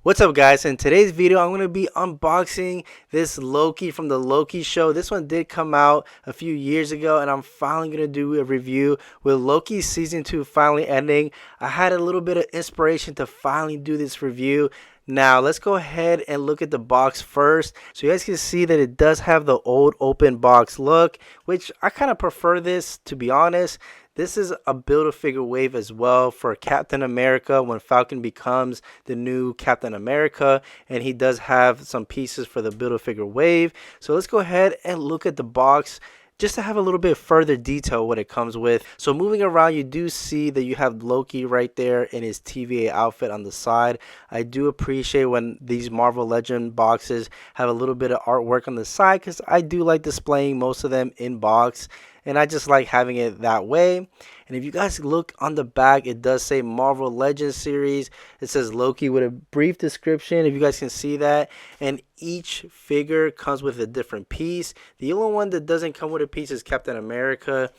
What's up guys? In today's video I'm going to be unboxing this Loki from the Loki show. This one did come out a few years ago and I'm finally going to do a review with Loki season 2 finally ending. I had a little bit of inspiration to finally do this review. Now let's go ahead and look at the box first. So you guys can see that it does have the old open box look, which I kind of prefer this, to be honest. This is a Build-A-Figure wave as well for Captain America when Falcon becomes the new Captain America, and he does have some pieces for the Build-A-Figure wave. So let's go ahead and look at the box just to have a little bit further detail what it comes with. So moving around, you do see that you have Loki right there in his TVA outfit on the side. I do appreciate when these Marvel Legend boxes have a little bit of artwork on the side because I do like displaying most of them in box. And I just like having it that way. And if you guys look on the back, it does say Marvel Legends series. It says Loki with a brief description, if you guys can see that. And each figure comes with a different piece. The only one that doesn't come with a piece is Captain America.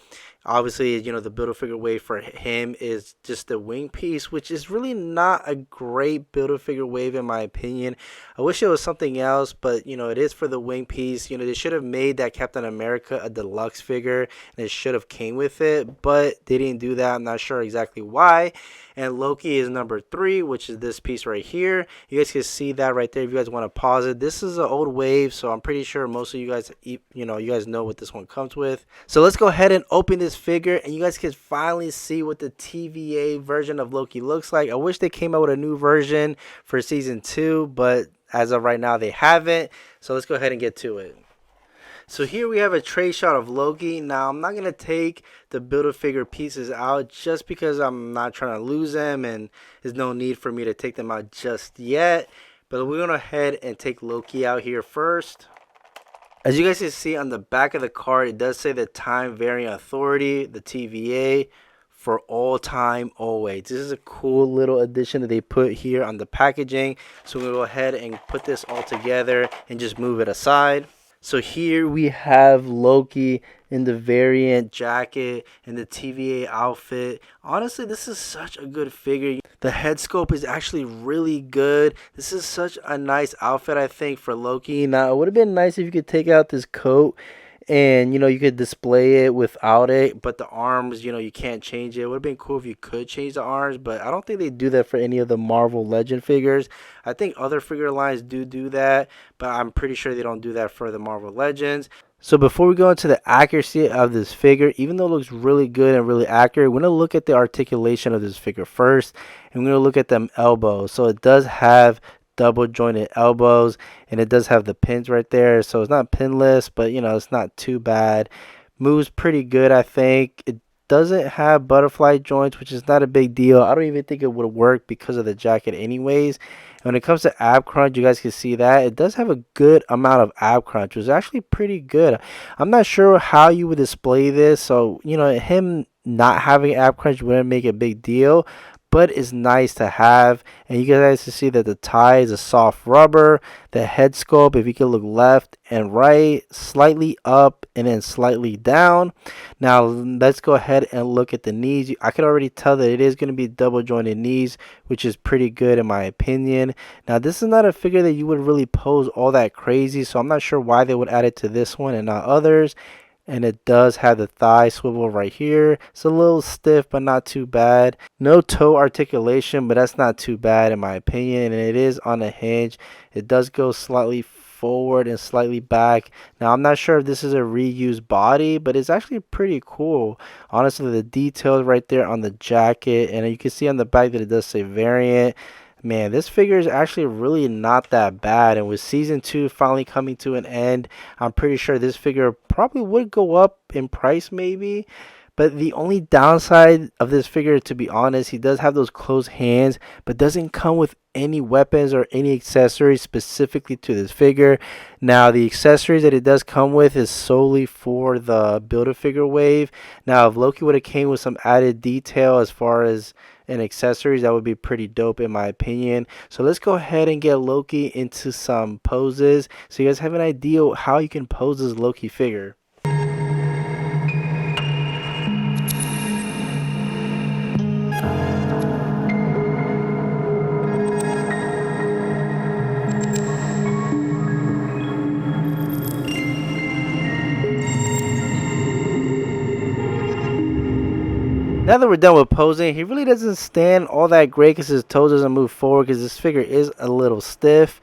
Obviously, you know, the Build-A-Figure wave for him is just the wing piece, which is really not a great Build-A-Figure wave in my opinion. I wish it was something else, but, you know, it is for the wing piece. You know, they should have made that Captain America a deluxe figure, and it should have came with it, but they didn't do that. I'm not sure exactly why. And Loki is number 3, which is this piece right here. You guys can see that right there if you guys want to pause it. This is an old wave, so I'm pretty sure most of you guys, you guys know what this one comes with. So let's go ahead and open this figure, and you guys can finally see what the TVA version of Loki looks like. I wish they came out with a new version for season 2, but as of right now, they haven't. So let's go ahead and get to it. So here we have a tray shot of Loki. Now I'm not going to take the Build-A-Figure pieces out just because I'm not trying to lose them and there's no need for me to take them out just yet. But we're going to go ahead and take Loki out here first. As you guys can see on the back of the card, it does say the Time Variant Authority, the TVA, for all time, always. This is a cool little addition that they put here on the packaging. So we're going to go ahead and put this all together and just move it aside. So here we have Loki in the variant jacket and the TVA outfit. Honestly, this is such a good figure. The head sculpt is actually really good. This is such a nice outfit, I think, for Loki. Now, it would have been nice if you could take out this coat and, you know, you could display it without it, but the arms, you know, you can't change it. It would have been cool if you could change the arms, but I don't think they do that for any of the Marvel Legend figures. I think other figure lines do that, but I'm pretty sure they don't do that for the Marvel Legends. So before we go into the accuracy of this figure, even though it looks really good and really accurate, we're going to look at the articulation of this figure first, and we're going to look at them elbows. So it does have double jointed elbows, and it does have the pins right there, so it's not pinless, but you know, it's not too bad. Moves pretty good, I think. It doesn't have butterfly joints, which is not a big deal. I don't even think it would work because of the jacket anyways. And when it comes to ab crunch, you guys can see that it does have a good amount of ab crunch, which is actually pretty good. I'm not sure how you would display this, so you know, him not having ab crunch wouldn't make a big deal, but it's nice to have. And you guys can see that the tie is a soft rubber. The head sculpt, if you can look left and right, slightly up and then slightly down. Now let's go ahead and look at the knees. I can already tell that it is going to be double jointed knees, which is pretty good in my opinion. Now this is not a figure that you would really pose all that crazy, so I'm not sure why they would add it to this one and not others. And it does have the thigh swivel right here. It's a little stiff, but not too bad. No toe articulation, but that's not too bad in my opinion. And it is on a hinge. It does go slightly forward and slightly back. Now, I'm not sure if this is a reused body, but it's actually pretty cool. Honestly, the details right there on the jacket. And you can see on the back that it does say variant. Man, this figure is actually really not that bad, and with season 2 finally coming to an end, I'm pretty sure this figure probably would go up in price maybe. But the only downside of this figure, to be honest, he does have those closed hands, but doesn't come with any weapons or any accessories specifically to this figure. Now, the accessories that it does come with is solely for the Build-A-Figure wave. Now, if Loki would have came with some added detail as far as and accessories, that would be pretty dope in my opinion. So let's go ahead and get Loki into some poses so you guys have an idea how you can pose this Loki figure. Now that we're done with posing, he really doesn't stand all that great because his toes doesn't move forward because this figure is a little stiff.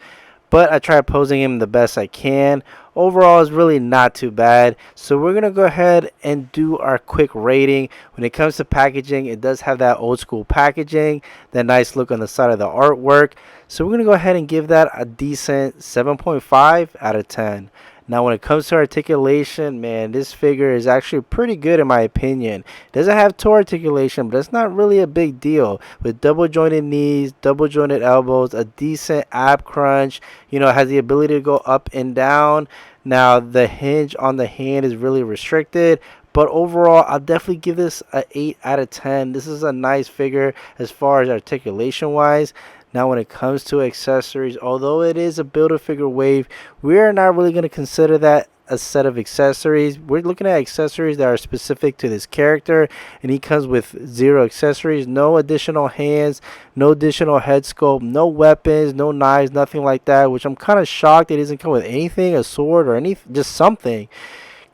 But I tried posing him the best I can. Overall, it's really not too bad. So we're going to go ahead and do our quick rating. When it comes to packaging, it does have that old school packaging, that nice look on the side of the artwork. So we're going to go ahead and give that a decent 7.5 out of 10. Now, when it comes to articulation, man, this figure is actually pretty good in my opinion. It doesn't have toe articulation, but it's not really a big deal. With double jointed knees, double jointed elbows, a decent ab crunch, it has the ability to go up and down. Now, the hinge on the hand is really restricted. But overall, I'll definitely give this an 8 out of 10. This is a nice figure as far as articulation wise. Now, when it comes to accessories, although it is a Build-A-Figure wave, we're not really going to consider that a set of accessories. We're looking at accessories that are specific to this character, and he comes with 0 accessories, no additional hands, no additional head sculpt, no weapons, no knives, nothing like that, which I'm kind of shocked it doesn't come with anything, a sword or anything, just something.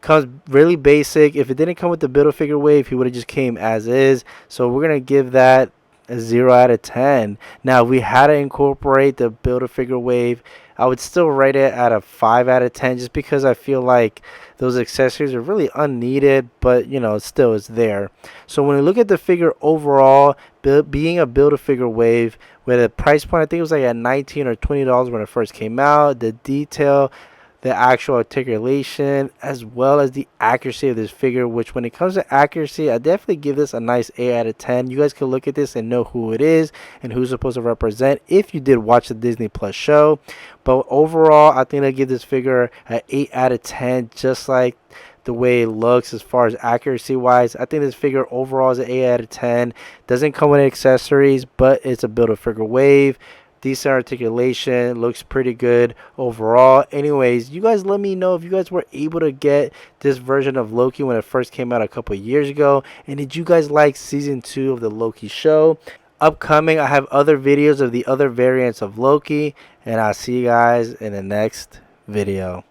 Comes really basic. If it didn't come with the Build-A-Figure wave, he would have just came as is. So we're going to give that a 0 out of 10. Now, if we had to incorporate the Build-A-Figure wave, I would still rate it at a 5 out of 10 just because I feel like those accessories are really unneeded, but still it's there. So when we look at the figure overall, being a Build-A-Figure wave with a price point, I think it was like at $19 or $20 when it first came out, the detail, the actual articulation, as well as the accuracy of this figure, which when it comes to accuracy, I definitely give this a nice 8 out of 10. You guys can look at this and know who it is and who's supposed to represent if you did watch the Disney Plus show. But overall, I think I give this figure an 8 out of 10, just like the way it looks as far as accuracy wise. I think this figure overall is an 8 out of 10. Doesn't come with accessories, but it's a Build-A-Figure wave. Decent articulation, looks pretty good overall. Anyways, you guys let me know if you guys were able to get this version of Loki when it first came out a couple of years ago, and did you guys like season 2 of the Loki show? Upcoming, I have other videos of the other variants of Loki, and I'll see you guys in the next video.